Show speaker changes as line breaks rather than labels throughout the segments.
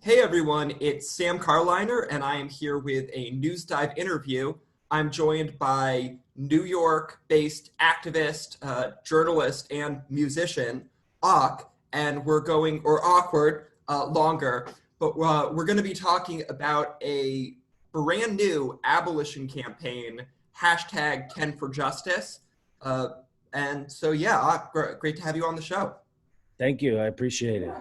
Hey everyone, it's Sam Carliner, and I am here with a Newsdive interview. I'm joined by New York-based activist, journalist, and musician, Awk, and we're going, or Awkward, longer, but we're going to be talking about a brand new abolition campaign, hashtag 10 for Justice. And so, yeah, Awk, great to have you on the show.
Thank you. I appreciate it.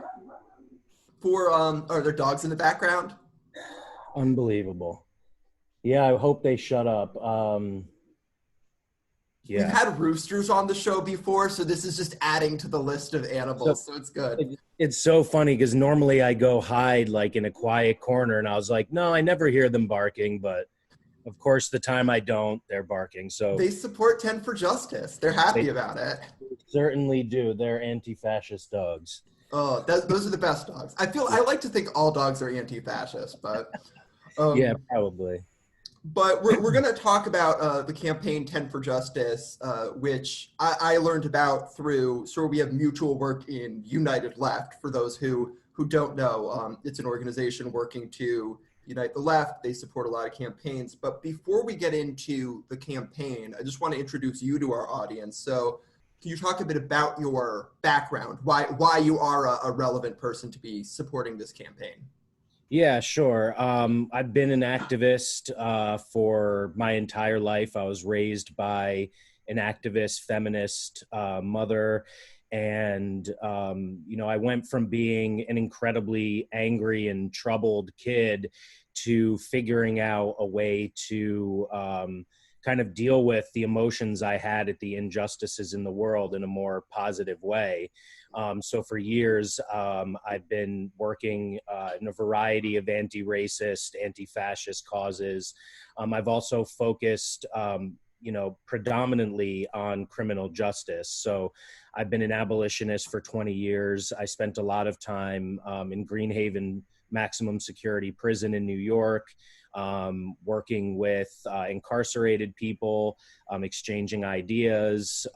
Are there dogs in the background?
Unbelievable. Yeah, I hope they shut up.
We've had roosters on the show before, so this is just adding to the list of animals, so it's good.
It's so funny because normally I go hide like in a quiet corner, and I was like, no, I never hear them barking, but of course the time I don't, they're barking. So
they support 10 for Justice. They're happy about it.
They certainly do. They're anti-fascist dogs.
Oh, those are the best dogs. I like to think all dogs are anti-fascist, but
yeah, probably.
But we're going to talk about the campaign 10 for Justice, which I learned about through we have mutual work in United Left. For those who don't know, it's an organization working to unite the left. They support a lot of campaigns. But before we get into the campaign, I just want to introduce you to our audience. So can you talk a bit about your background, why you are a relevant person to be supporting this campaign?
Yeah, sure. I've been an activist for my entire life. I was raised by an activist, feminist mother. And, I went from being an incredibly angry and troubled kid to figuring out a way to kind of deal with the emotions I had at the injustices in the world in a more positive way. So for years, I've been working in a variety of anti-racist, anti-fascist causes. I've also focused, predominantly on criminal justice. So I've been an abolitionist for 20 years. I spent a lot of time in Greenhaven Maximum Security Prison in New York, working with incarcerated people, exchanging ideas.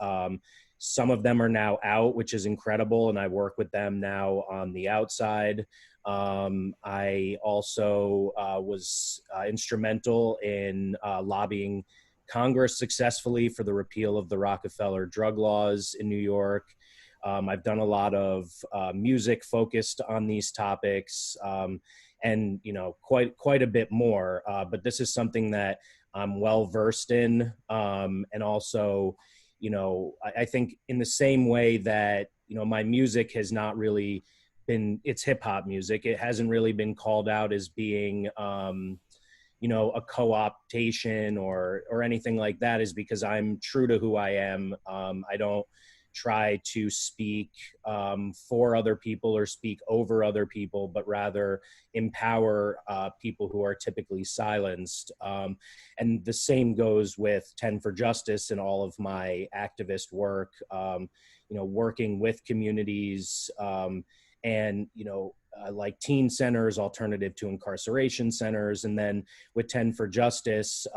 Some of them are now out, which is incredible, and I work with them now on the outside. I also was instrumental in lobbying Congress successfully for the repeal of the Rockefeller drug laws in New York. I've done a lot of music focused on these topics, and quite a bit more. But this is something that I'm well versed in, and also, I think in the same way that my music has not really been, it's hip hop music. It hasn't really been called out as being a co-optation or anything like that, is because I'm true to who I am. I don't try to speak for other people or speak over other people, but rather empower people who are typically silenced. And the same goes with 10 for Justice and all of my activist work, working with communities and, like teen centers, alternative to incarceration centers. And then with 10 for Justice,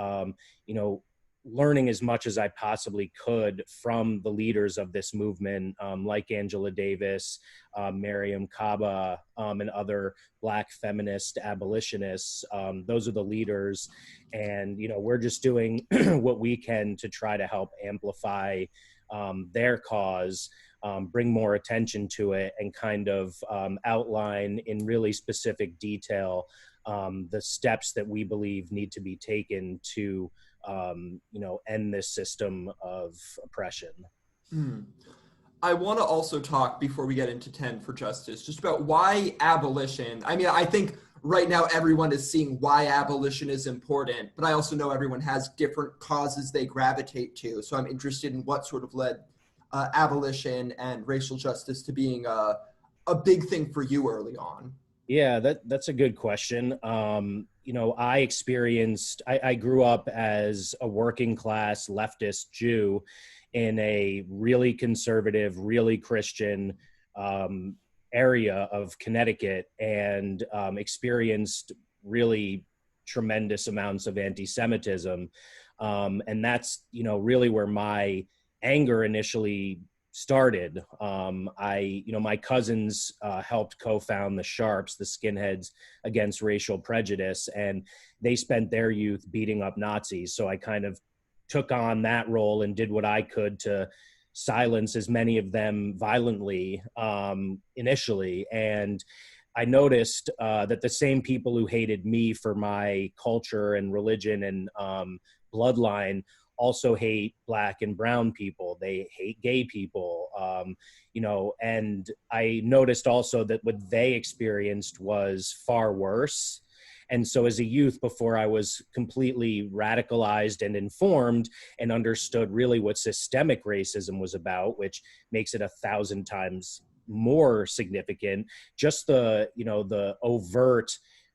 learning as much as I possibly could from the leaders of this movement, like Angela Davis, Mariam Kaba, and other Black feminist abolitionists. Those are the leaders. And, we're just doing what we can to try to help amplify their cause, bring more attention to it, and kind of outline in really specific detail the steps that we believe need to be taken to end this system of oppression.
I want to also talk, before we get into 10 for Justice, just about why abolition. I mean, I think right now everyone is seeing why abolition is important, but I also know everyone has different causes they gravitate to. So I'm interested in what sort of led abolition and racial justice to being a big thing for you early on.
Yeah, that's a good question. I grew up as a working class leftist Jew in a really conservative, really Christian area of Connecticut, and experienced really tremendous amounts of anti-Semitism. And that's, really where my anger initially started. My cousins helped co-found the Sharps, the Skinheads Against Racial Prejudice, and they spent their youth beating up Nazis. So I kind of took on that role and did what I could to silence as many of them violently initially. And I noticed that the same people who hated me for my culture and religion and bloodline also hate Black and brown people. They hate gay people, and I noticed also that what they experienced was far worse. And so as a youth, before I was completely radicalized and informed and understood really what systemic racism was about, which makes it 1,000 times more significant, just the overt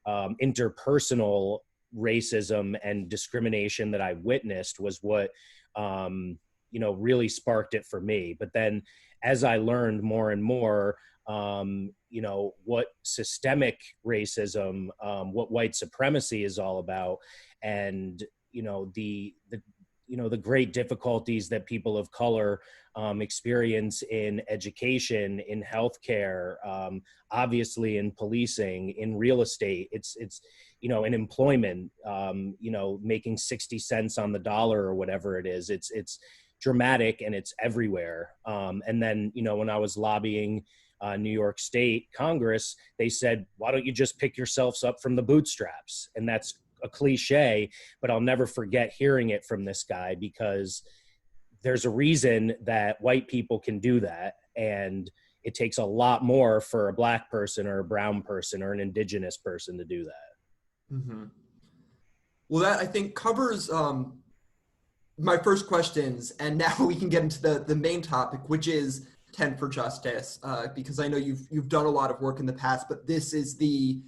interpersonal racism and discrimination that I witnessed was what, really sparked it for me. But then as I learned more and more, what systemic racism, what white supremacy is all about, and, the great difficulties that people of color experience in education, in healthcare, obviously in policing, in real estate, it's in employment, making 60 cents on the dollar or whatever it is. It's dramatic and it's everywhere. And then, when I was lobbying New York State Congress, they said, why don't you just pick yourselves up from the bootstraps? And that's a cliche, but I'll never forget hearing it from this guy, because there's a reason that white people can do that. And it takes a lot more for a Black person or a brown person or an indigenous person to do that.
Mm-hmm. Well, that I think covers my first questions. And now we can get into the main topic, which is 10 for Justice, because I know you've done a lot of work in the past, but this is the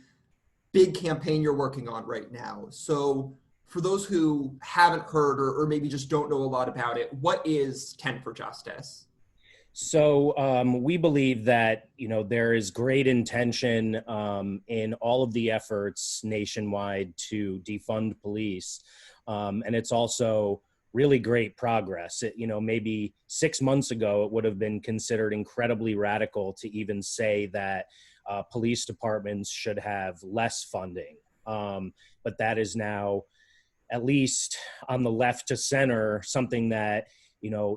big campaign you're working on right now. So for those who haven't heard or maybe just don't know a lot about it, what is 10 for Justice?
So we believe that, there is great intention in all of the efforts nationwide to defund police. And it's also really great progress. Maybe 6 months ago, it would have been considered incredibly radical to even say that police departments should have less funding. But that is now, at least on the left to center, something that,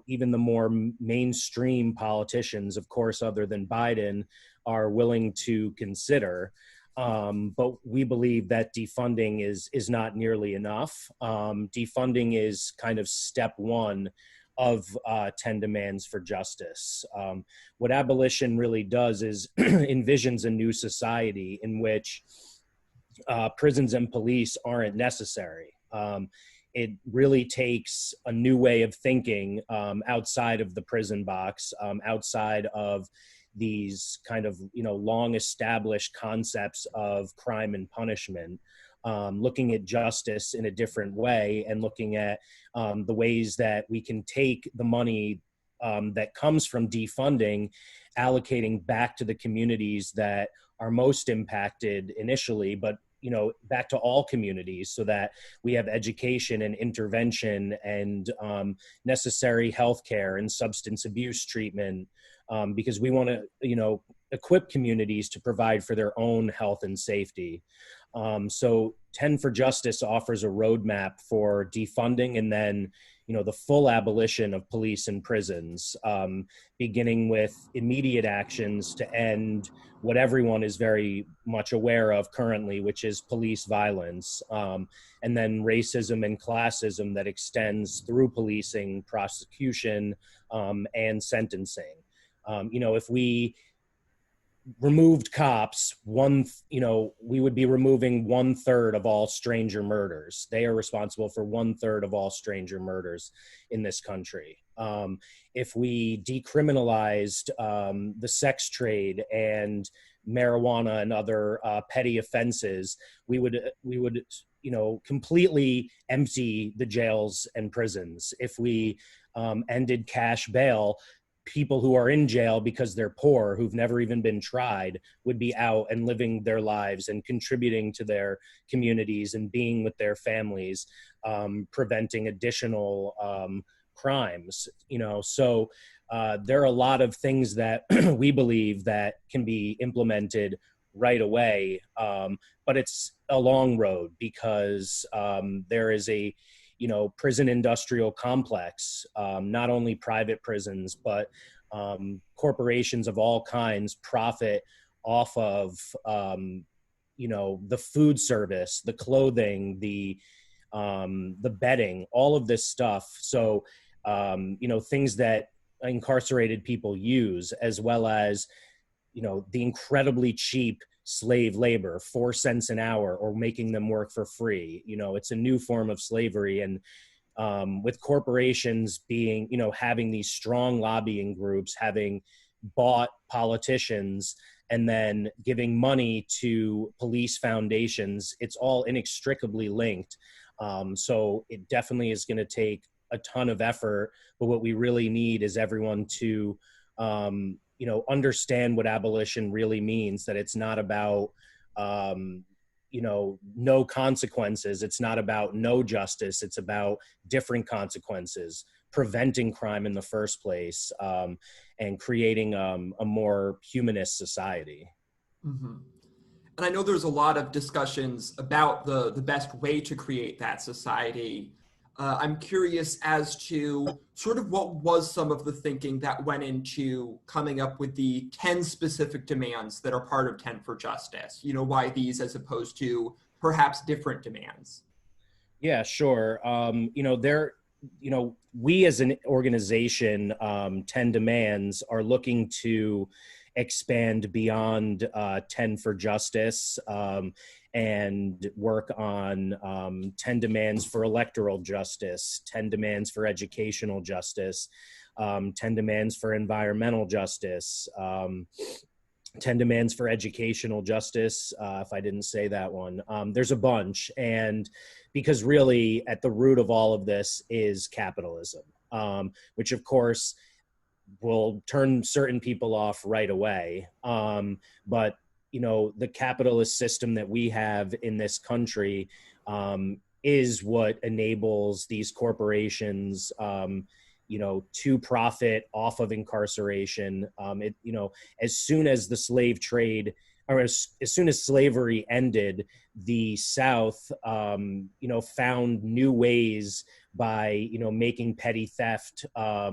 even the more mainstream politicians, of course, other than Biden, are willing to consider. But we believe that defunding is not nearly enough. Defunding is kind of step one of 10 demands for justice. What abolition really does is envisions a new society in which prisons and police aren't necessary. It really takes a new way of thinking outside of the prison box, outside of these kind of, long established concepts of crime and punishment, looking at justice in a different way and looking at the ways that we can take the money that comes from defunding, allocating back to the communities that are most impacted initially, but back to all communities, so that we have education and intervention and necessary healthcare and substance abuse treatment, because we want to, equip communities to provide for their own health and safety. So 10 for Justice offers a roadmap for defunding and then, the full abolition of police and prisons, beginning with immediate actions to end what everyone is very much aware of currently, which is police violence, and then racism and classism that extends through policing, prosecution, and sentencing. If we removed cops, we would be removing 1/3 of all stranger murders. They are responsible for 1/3 of all stranger murders in this country. If we decriminalized the sex trade and marijuana and other petty offenses, we would completely empty the jails and prisons. If we ended cash bail, people who are in jail because they're poor, who've never even been tried, would be out and living their lives and contributing to their communities and being with their families, preventing additional crimes. So there are a lot of things that we believe that can be implemented right away, but it's a long road because there is a prison industrial complex, not only private prisons, but corporations of all kinds profit off of the food service, the clothing, the bedding, all of this stuff. So things that incarcerated people use, as well as the incredibly cheap slave labor, 4 cents an hour, or making them work for free. It's a new form of slavery. And with corporations being, having these strong lobbying groups, having bought politicians and then giving money to police foundations, it's all inextricably linked. So it definitely is going to take a ton of effort, but what we really need is everyone to understand what abolition really means, that it's not about, no consequences. It's not about no justice. It's about different consequences, preventing crime in the first place, and creating a more humanist society.
Mm-hmm. And I know there's a lot of discussions about the best way to create that society. I'm curious as to sort of what was some of the thinking that went into coming up with the 10 specific demands that are part of 10 for Justice. Why these as opposed to perhaps different demands?
Yeah, sure. We as an organization, 10 Demands, are looking to expand beyond 10 for Justice, and work on 10 demands for electoral justice, 10 demands for educational justice, 10 demands for environmental justice, 10 demands for educational justice, if I didn't say that one. There's a bunch. And because really at the root of all of this is capitalism, which of course will turn certain people off right away. But the capitalist system that we have in this country is what enables these corporations, to profit off of incarceration. As soon as the slave trade, or as soon as slavery ended, the South, found new ways by, making petty theft, a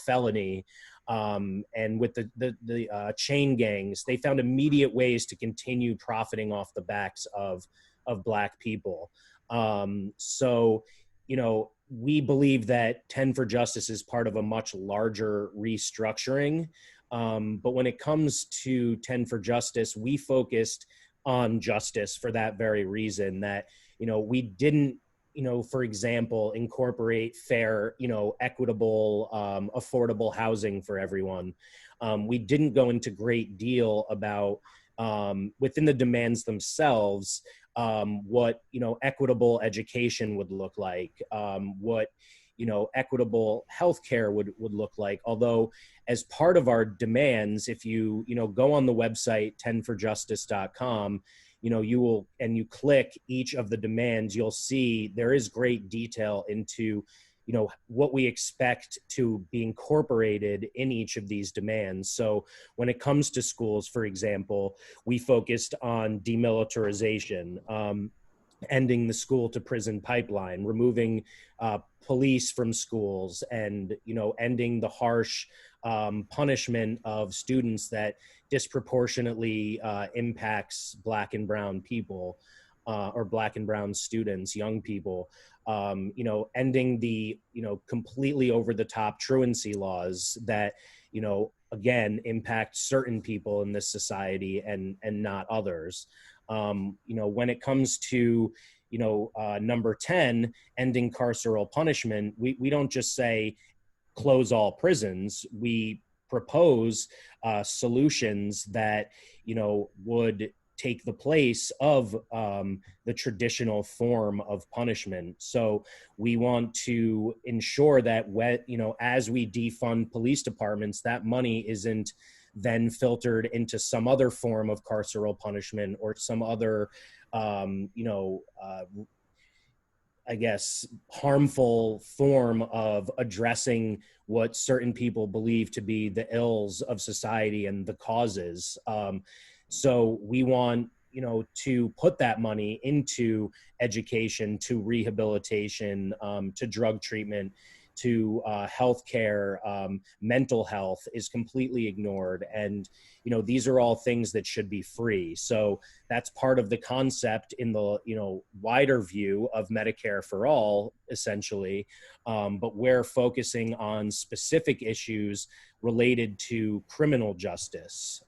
felony. And with the chain gangs, they found immediate ways to continue profiting off the backs of Black people. So, we believe that 10 for Justice is part of a much larger restructuring. But when it comes to 10 for Justice, we focused on justice for that very reason, that, we didn't, for example, incorporate fair, equitable, affordable housing for everyone. We didn't go into great deal about, within the demands themselves, what, equitable education would look like, what, equitable healthcare would look like. Although as part of our demands, if you, go on the website 10forjustice.com, you click each of the demands, you'll see there is great detail into, what we expect to be incorporated in each of these demands. So when it comes to schools, for example, we focused on demilitarization, ending the school to prison pipeline, removing police from schools, and, ending the harsh punishment of students that disproportionately impacts Black and brown people, or Black and brown students, young people, ending the, completely over the top truancy laws that, again, impact certain people in this society and not others. When it comes to, number 10, ending carceral punishment, we don't just say close all prisons. We propose solutions that, would take the place of the traditional form of punishment. So we want to ensure that as we defund police departments, that money isn't then filtered into some other form of carceral punishment or some other, I guess, harmful form of addressing what certain people believe to be the ills of society and the causes. So we want, to put that money into education, to rehabilitation, to drug treatment, to healthcare. Mental health is completely ignored. And, these are all things that should be free. So that's part of the concept in the, wider view of Medicare for all, essentially. But we're focusing on specific issues related to criminal justice.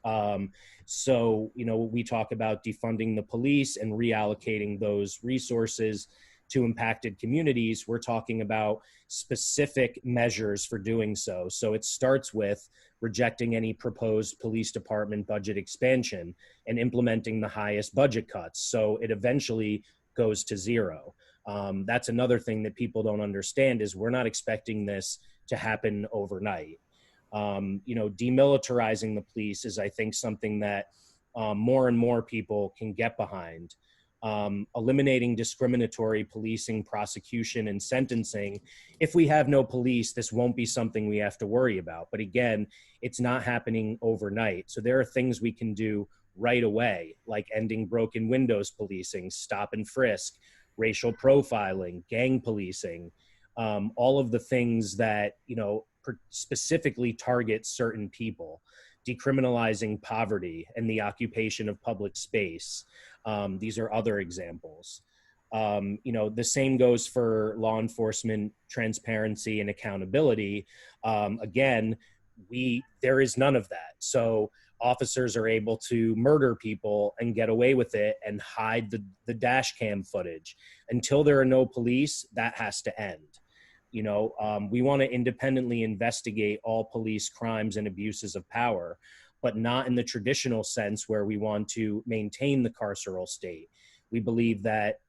So, we talk about defunding the police and reallocating those resources to impacted communities. We're talking about specific measures for doing so. So it starts with rejecting any proposed police department budget expansion and implementing the highest budget cuts. So it eventually goes to zero. That's another thing that people don't understand is we're not expecting this to happen overnight. Demilitarizing the police is, I think, something that more and more people can get behind. Eliminating discriminatory policing, prosecution, and sentencing. If we have no police, this won't be something we have to worry about. But again, it's not happening overnight. So there are things we can do right away, like ending broken windows policing, stop and frisk, racial profiling, gang policing, all of the things that, specifically target certain people, decriminalizing poverty and the occupation of public space. These are other examples. The same goes for law enforcement transparency and accountability. Again, there is none of that. So officers are able to murder people and get away with it and hide the dash cam footage. Until there are no police, that has to end. We want to independently investigate all police crimes and abuses of power, but not in the traditional sense where we want to maintain the carceral state. We believe that,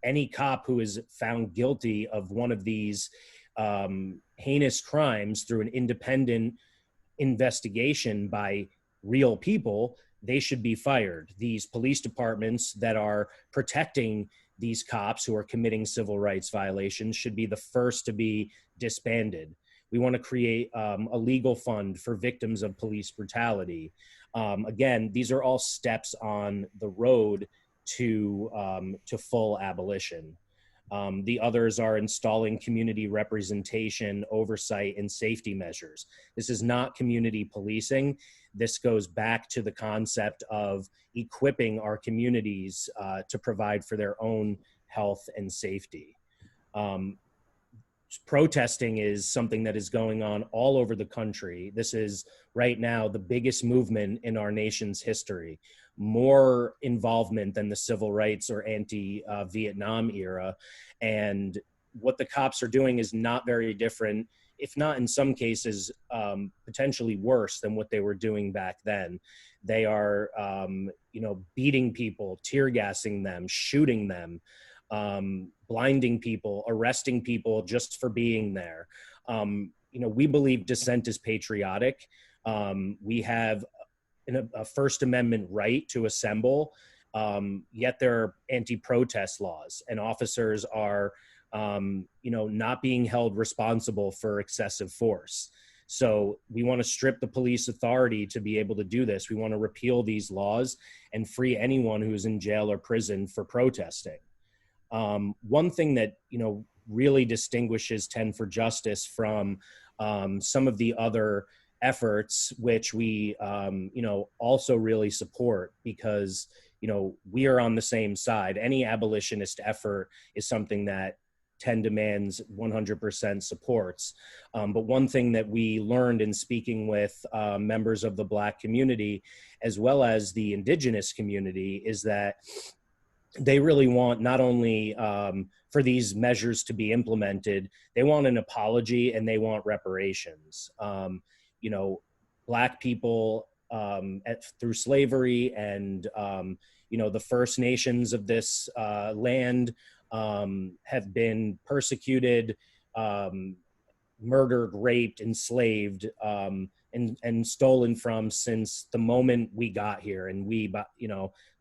any cop who is found guilty of one of these heinous crimes through an independent investigation by real people, they should be fired. These police departments that are protecting these cops who are committing civil rights violations should be the first to be disbanded. We want to create a legal fund for victims of police brutality. Again, these are all steps on the road to full abolition. The others are installing community representation, oversight, and safety measures. This is not community policing. This goes back to the concept of equipping our communities to provide for their own health and safety. Protesting is something that is going on all over the country. This is right now the biggest movement in our nation's history. More involvement than the civil rights or anti-Vietnam era. And what the cops are doing is not very different, if not in some cases, potentially worse than what they were doing back then. They are, beating people, tear gassing them, shooting them, blinding people, arresting people just for being there. We believe dissent is patriotic. We have a First Amendment right to assemble, yet there are anti-protest laws, and officers are, not being held responsible for excessive force. So we want to strip the police authority to be able to do this. We want to repeal these laws and free anyone who's in jail or prison for protesting. One thing that, really distinguishes 10 for Justice from some of the other efforts, which we, also really support because, we are on the same side. Any abolitionist effort is something that 10 Demands 100% supports. But one thing that we learned in speaking with members of the Black community, as well as the Indigenous community, is that they really want not only for these measures to be implemented, they want an apology and they want reparations. Black people through slavery and, the First Nations of this land have been persecuted, murdered, raped, enslaved and stolen from since the moment we got here. And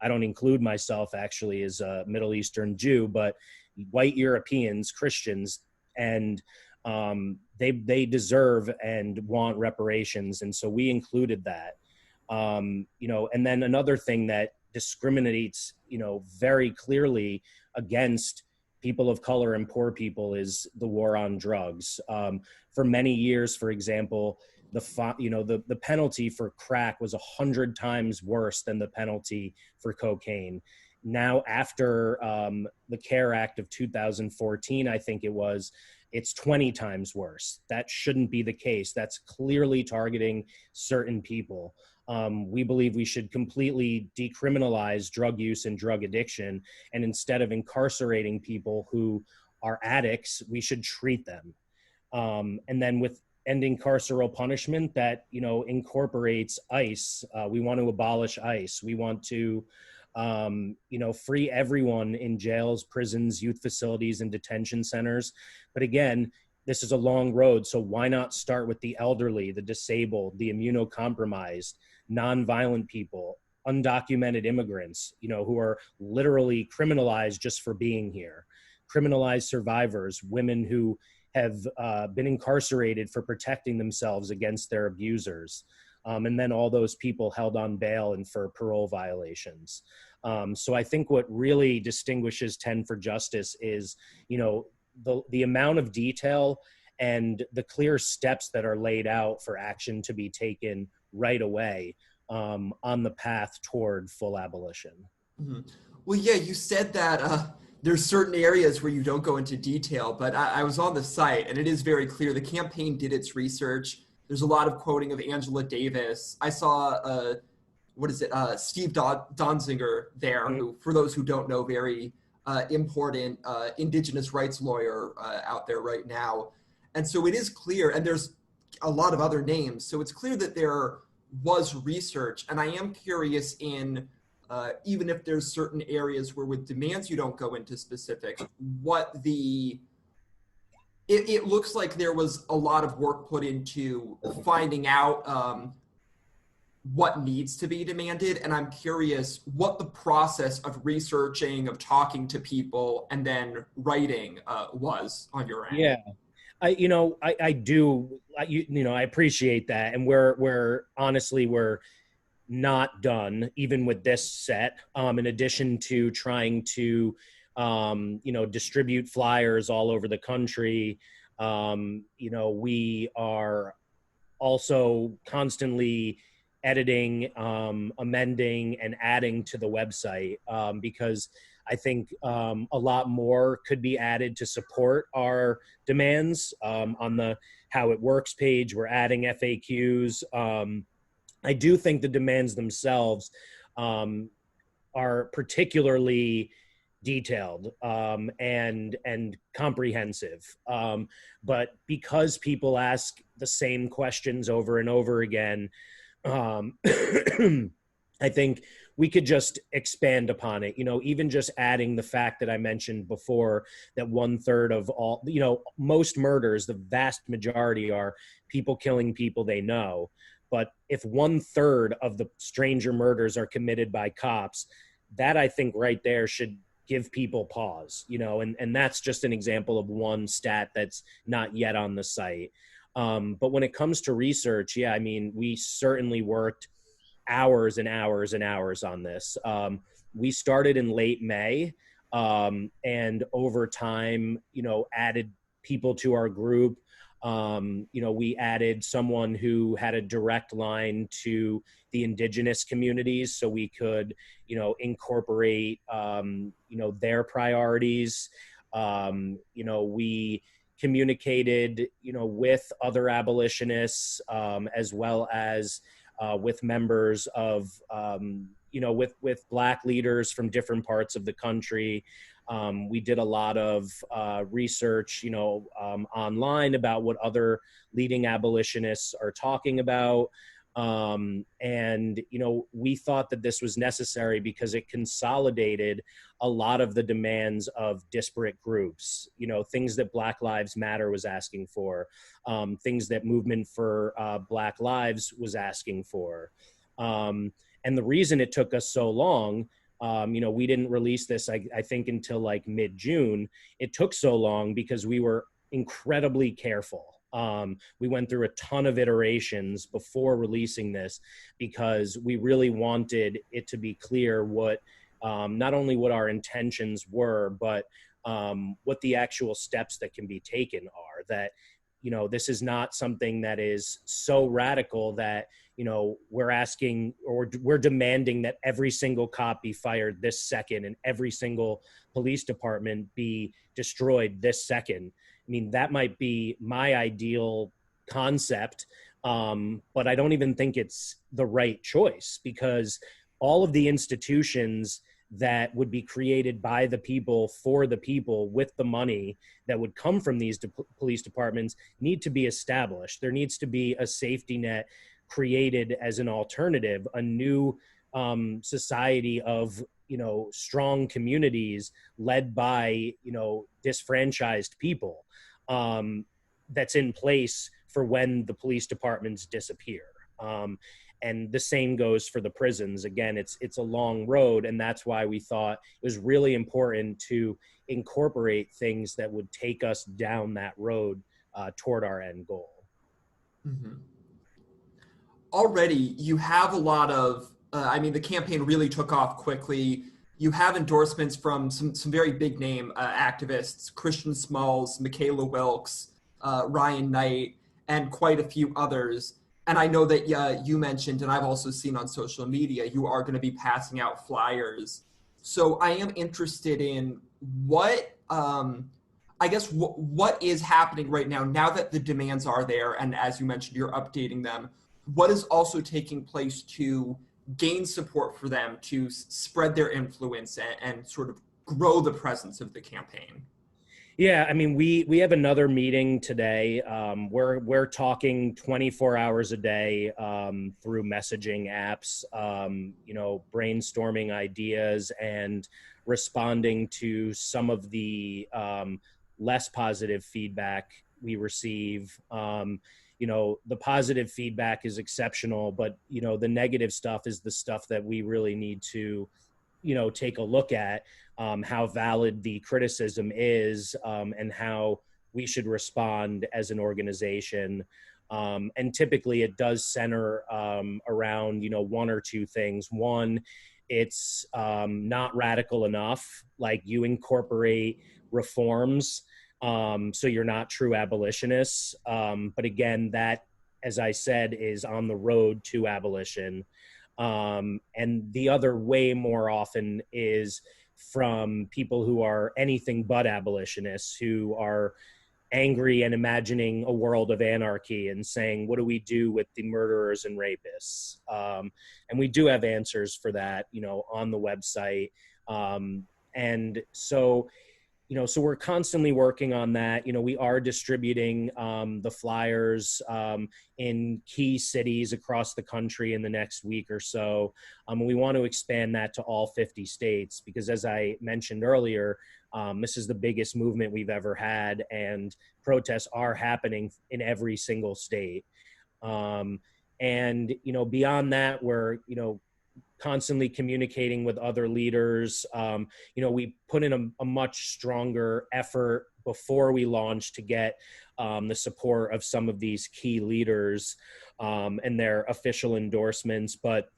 I don't include myself actually as a Middle Eastern Jew, but white Europeans, Christians, and they deserve and want reparations. And so we included that. And then another thing that discriminates, very clearly against people of color and poor people is the war on drugs. For many years, for example, the penalty for crack was 100 times worse than the penalty for cocaine. Now, after the CARE Act of 2014, I think it's 20 times worse. That shouldn't be the case. That's clearly targeting certain people. We believe we should completely decriminalize drug use and drug addiction. And instead of incarcerating people who are addicts, we should treat them. And then with ending carceral punishment that, incorporates ICE, we want to abolish ICE. We want to, free everyone in jails, prisons, youth facilities, and detention centers. But again, this is a long road. So why not start with the elderly, the disabled, the immunocompromised, nonviolent people, undocumented immigrants, who are literally criminalized just for being here, criminalized survivors, women who have been incarcerated for protecting themselves against their abusers. And then all those people held on bail and for parole violations. So I think what really distinguishes 10 for Justice is, the amount of detail and the clear steps that are laid out for action to be taken right away on the path toward full abolition.
Mm-hmm. Well, yeah, you said that there's certain areas where you don't go into detail, but I was on the site and it is very clear. The campaign did its research. There's a lot of quoting of Angela Davis. I saw, Steve Donziger there, who, for those who don't know, very important indigenous rights lawyer out there right now. And so it is clear, and there's a lot of other names. So it's clear that there was research. And I am curious in, even if there's certain areas where with demands you don't go into specifics, it looks like there was a lot of work put into finding out what needs to be demanded. And I'm curious what the process of researching, of talking to people, and then writing was on your end.
Yeah, I do. I appreciate that. And we're honestly, we're not done even with this set. In addition to trying to, distribute flyers all over the country, we are also constantly editing, amending, and adding to the website because I think a lot more could be added to support our demands. On the How It Works page, we're adding FAQs. I do think the demands themselves are particularly detailed and comprehensive. But because people ask the same questions over and over again, I think we could just expand upon it, even just adding the fact that I mentioned before that 1/3 of all, most murders, the vast majority are people killing people they know. But if 1/3 of the stranger murders are committed by cops, that I think right there should give people pause, and that's just an example of one stat that's not yet on the site. But when it comes to research, we certainly worked hours and hours and hours on this. We started in late May, and over time, added people to our group. We added someone who had a direct line to the indigenous communities so we could, incorporate, their priorities. We communicated, with other abolitionists, as well as with members of, with Black leaders from different parts of the country. We did a lot of research, online about what other leading abolitionists are talking about. And, we thought that this was necessary because it consolidated a lot of the demands of disparate groups, things that Black Lives Matter was asking for, things that Movement for Black Lives was asking for. And the reason it took us so long, we didn't release this, I think, until like mid-June. It took so long because we were incredibly careful. We went through a ton of iterations before releasing this because we really wanted it to be clear what, not only what our intentions were, but what the actual steps that can be taken are. That, this is not something that is so radical that, we're asking or we're demanding that every single cop be fired this second and every single police department be destroyed this second. I mean, that might be my ideal concept, but I don't even think it's the right choice, because all of the institutions that would be created by the people, for the people, with the money that would come from these police departments need to be established. There needs to be a safety net created as an alternative, a new society of, strong communities led by, disfranchised people, that's in place for when the police departments disappear. And the same goes for the prisons. Again, it's a long road, and that's why we thought it was really important to incorporate things that would take us down that road toward our end goal.
Mm-hmm. Already, you have a lot of, the campaign really took off quickly. You have endorsements from some very big name activists, Christian Smalls, Michaela Wilkes, Ryan Knight, and quite a few others. And I know that you mentioned, and I've also seen on social media, you are going to be passing out flyers. So I am interested in what is happening right now that the demands are there, and as you mentioned, you're updating them. What is also taking place to gain support for them to spread their influence and sort of grow the presence of the campaign?
Yeah, I mean, we have another meeting today. We're talking 24 hours a day through messaging apps, brainstorming ideas and responding to some of the less positive feedback we receive. The positive feedback is exceptional, but, the negative stuff is the stuff that we really need to, take a look at, how valid the criticism is, and how we should respond as an organization. And typically it does center around, one or two things. One, it's not radical enough, like you incorporate reforms, so you're not true abolitionists. But again, that, as I said, is on the road to abolition. And the other way more often is from people who are anything but abolitionists, who are angry and imagining a world of anarchy and saying, what do we do with the murderers and rapists? And we do have answers for that, on the website. And so, so we're constantly working on that. We are distributing the flyers in key cities across the country in the next week or so. We want to expand that to all 50 states because, as I mentioned earlier, this is the biggest movement we've ever had, and protests are happening in every single state. And, beyond that, we're, constantly communicating with other leaders. We put in a much stronger effort before we launched to get the support of some of these key leaders and their official endorsements, but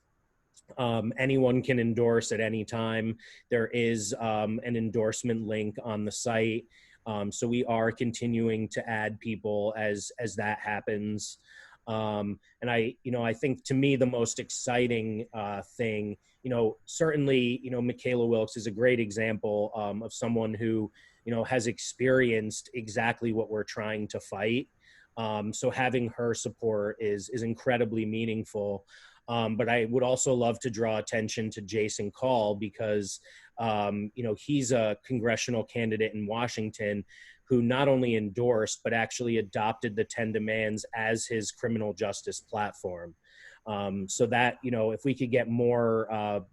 anyone can endorse at any time. There is an endorsement link on the site. So we are continuing to add people as that happens. And I think, to me, the most exciting thing, certainly, Michaela Wilkes is a great example of someone who, has experienced exactly what we're trying to fight. So having her support is incredibly meaningful. But I would also love to draw attention to Jason Call because, he's a congressional candidate in Washington who not only endorsed, but actually adopted the 10 demands as his criminal justice platform. So that, if we could get more,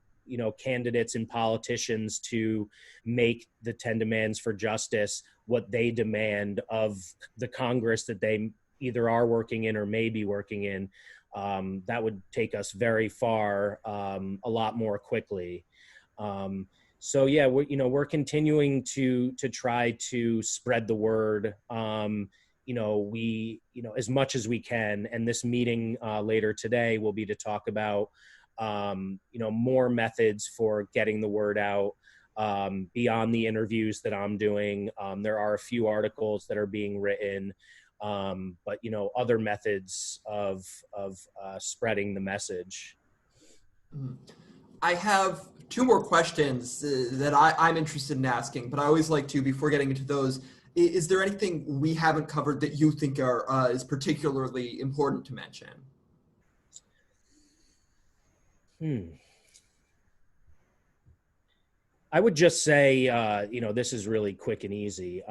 candidates and politicians to make the 10 demands for justice what they demand of the Congress that they either are working in or may be working in, that would take us very far, a lot more quickly. So yeah, we're continuing to try to spread the word. As much as we can. And this meeting later today will be to talk about, more methods for getting the word out, beyond the interviews that I'm doing. There are a few articles that are being written, but other methods of spreading the message.
I have two more questions that I'm interested in asking, but I always like to, before getting into those, is there anything we haven't covered that you think is particularly important to mention?
I would just say, this is really quick and easy.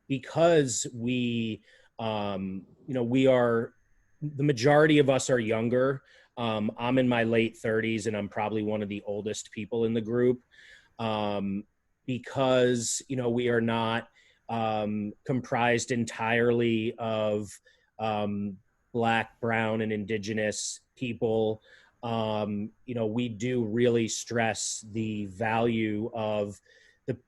Because we are, the majority of us are younger. I'm in my late 30s, and I'm probably one of the oldest people in the group. Because, we are not comprised entirely of Black, brown, and indigenous people. We do really stress the value of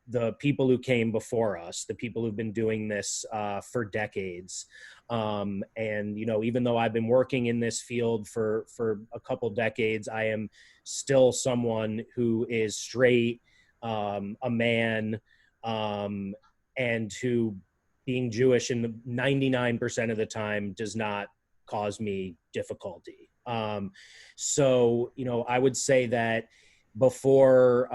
the people who came before us, the people who've been doing this for decades. And, even though I've been working in this field for a couple decades, I am still someone who is straight, a man, and who, being Jewish in the 99% of the time, does not cause me difficulty. So, I would say that before,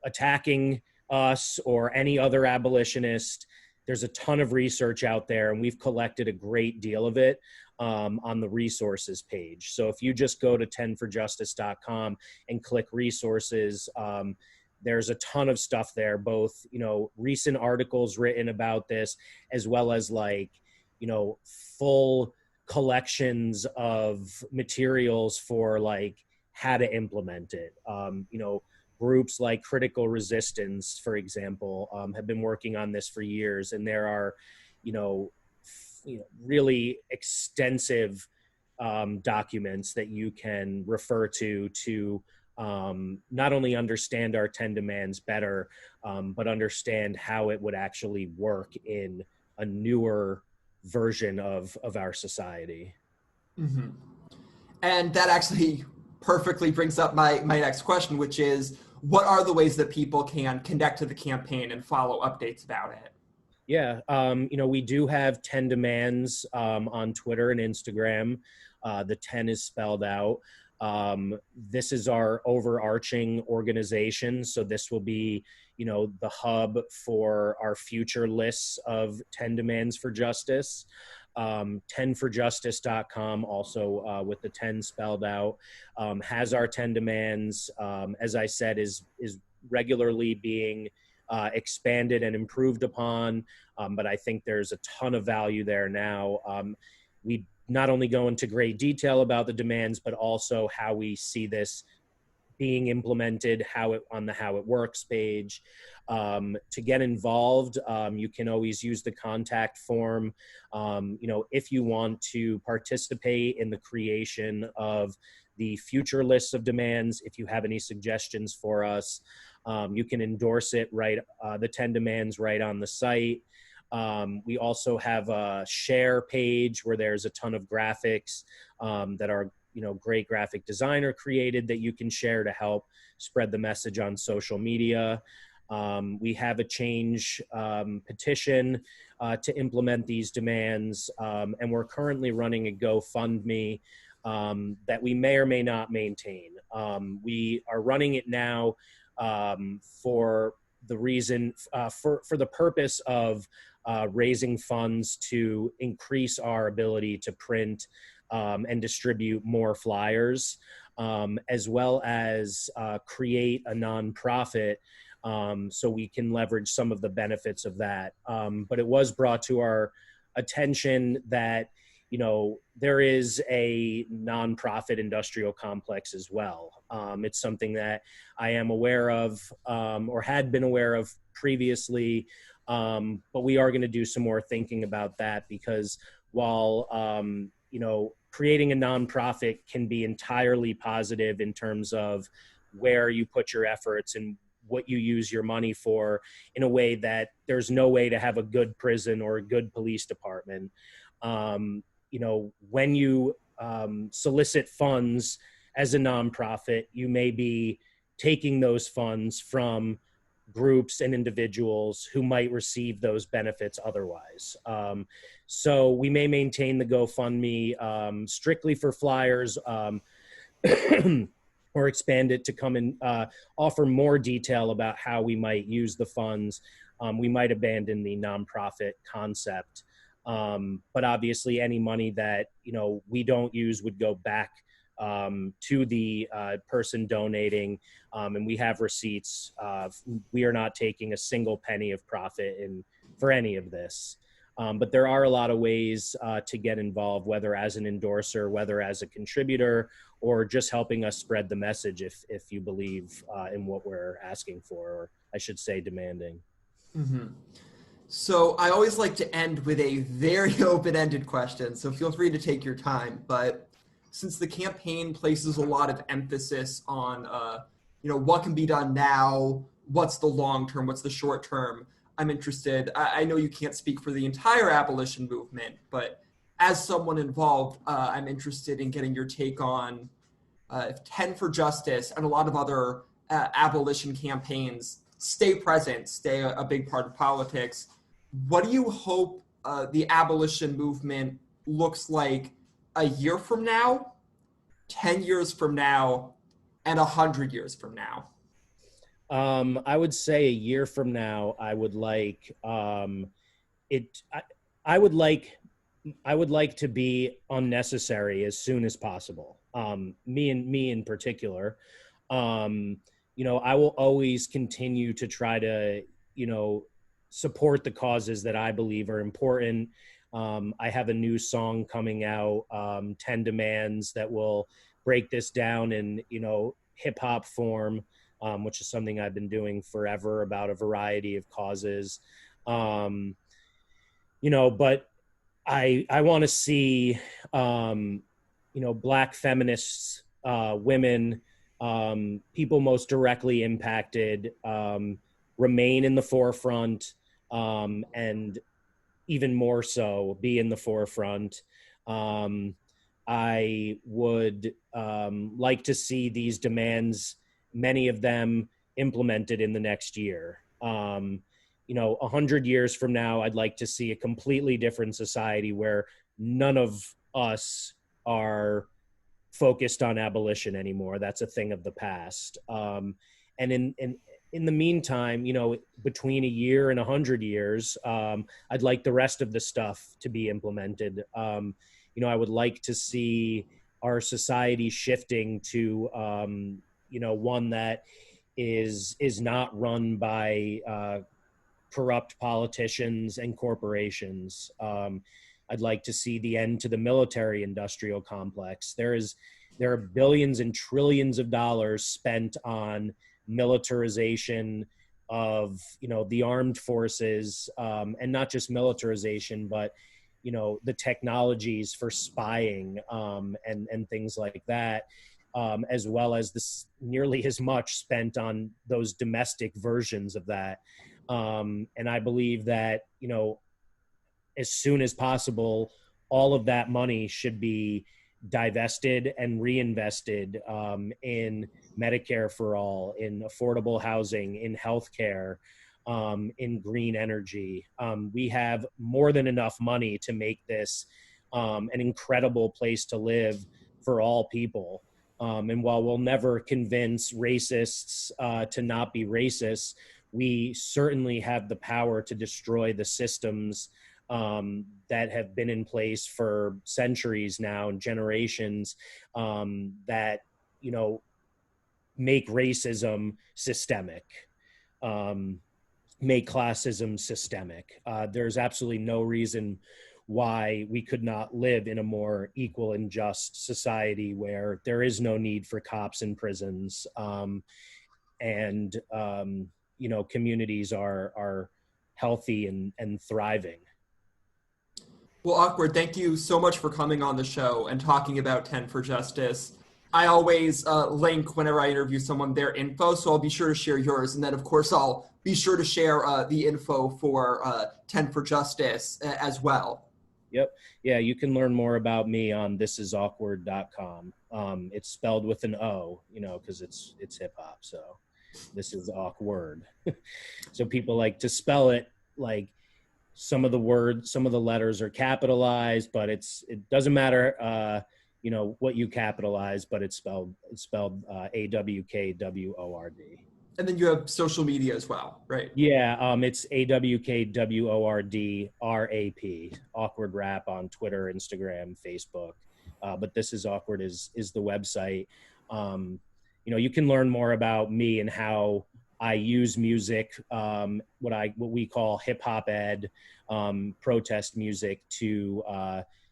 attacking us or any other abolitionist, there's a ton of research out there, and we've collected a great deal of it on the resources page. So if you just go to 10forjustice.com and click resources, there's a ton of stuff there, both, recent articles written about this, as well as full collections of materials for how to implement it. Groups like Critical Resistance, for example, have been working on this for years, and there are, really extensive documents that you can refer to not only understand our 10 demands better, but understand how it would actually work in a newer version of our society.
Mm-hmm. And that actually perfectly brings up my next question, which is, what are the ways that people can connect to the campaign and follow updates about it?
Yeah, we do have 10 demands on Twitter and Instagram. The 10 is spelled out. This is our overarching organization. So this will be, the hub for our future lists of 10 demands for justice. 10forjustice.com, also with the 10 spelled out, has our 10 demands. As I said, is regularly being expanded and improved upon, but I think there's a ton of value there now. We not only go into great detail about the demands, but also how we see this being implemented, on the How It Works page. To get involved, you can always use the contact form. If you want to participate in the creation of the future lists of demands, if you have any suggestions for us, you can endorse it the 10 demands right on the site. We also have a share page where there's a ton of graphics that are great graphic designer created that you can share to help spread the message on social media. We have a change petition to implement these demands, and we're currently running a GoFundMe that we may or may not maintain. We are running it now for the reason, for the purpose of raising funds to increase our ability to print and distribute more flyers, as well as create a nonprofit so we can leverage some of the benefits of that. But it was brought to our attention that, there is a nonprofit industrial complex as well. It's something that I am aware of, or had been aware of previously, but we are going to do some more thinking about that, because while, creating a nonprofit can be entirely positive in terms of where you put your efforts and what you use your money for, in a way that there's no way to have a good prison or a good police department. When you solicit funds as a nonprofit, you may be taking those funds from groups and individuals who might receive those benefits otherwise. So we may maintain the GoFundMe strictly for flyers, or expand it to come and offer more detail about how we might use the funds. We might abandon the nonprofit concept. But obviously any money that, we don't use would go back to the person donating. And we have receipts. We are not taking a single penny of profit for any of this. But there are a lot of ways to get involved, whether as an endorser, whether as a contributor, or just helping us spread the message if you believe in what we're asking for, or I should say demanding.
Mm-hmm. So I always like to end with a very open-ended question, so feel free to take your time. But since the campaign places a lot of emphasis on, what can be done now, what's the long term, what's the short term, I'm interested. I know you can't speak for the entire abolition movement, but as someone involved, I'm interested in getting your take on if 10 for Justice and a lot of other abolition campaigns stay present, stay a big part of politics. What do you hope the abolition movement looks like a year from now, 10 years from now, and 100 years from now?
I would say a year from now, I would like I would like to be unnecessary as soon as possible. Me in particular. I will always continue to try to, support the causes that I believe are important. I have a new song coming out, 10 Demands, that will break this down in, hip hop form, which is something I've been doing forever about a variety of causes. But I want to see, Black feminists, women, people most directly impacted, remain in the forefront, and even more so be in the forefront. I would like to see these demands, many of them, implemented in the next year. 100 years from now, I'd like to see a completely different society where none of us are focused on abolition anymore. That's a thing of the past. And in the meantime, between a year and 100 years, I'd like the rest of the stuff to be implemented. I would like to see our society shifting to, one that is not run by corrupt politicians and corporations. I'd like to see the end to the military industrial complex. There are billions and trillions of dollars spent on militarization of, the armed forces, and not just militarization, but, the technologies for spying, and things like that, as well as nearly as much spent on those domestic versions of that. And I believe that, as soon as possible, all of that money should be divested and reinvested in Medicare for all, in affordable housing, in healthcare, in green energy. We have more than enough money to make this an incredible place to live for all people. And while we'll never convince racists to not be racist, we certainly have the power to destroy the systems that have been in place for centuries now and generations, that, make racism systemic, make classism systemic. There's absolutely no reason why we could not live in a more equal and just society where there is no need for cops in prisons, and communities are healthy and thriving.
Well, Awkward, thank you so much for coming on the show and talking about 10 for Justice. I always link whenever I interview someone their info, so I'll be sure to share yours. And then, of course, I'll be sure to share the info for 10 for Justice as well.
Yep. Yeah, you can learn more about me on thisisawkword.com. It's spelled with an O, because it's hip hop. So this is awkward. So people like to spell it like some of the letters are capitalized, but it doesn't matter, what you capitalize, but it's spelled AWKWORD.
And then you have social media as well, right?
Yeah, it's AWKWORD RAP, Awkward Rap on Twitter, Instagram, Facebook. But This Is Awkward is the website. You can learn more about me and how I use music, what we call hip hop ed, protest music to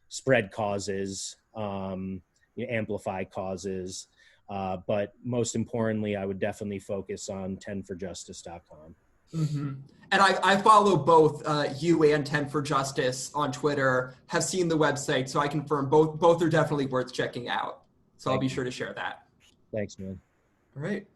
spread causes, amplify causes. But most importantly, I would definitely focus on 10forjustice.com.
Mm-hmm. And I follow both you and 10 for Justice on Twitter, have seen the website, so I confirm both are definitely worth checking out. So I'll be sure to share that.
Thanks, man.
All right.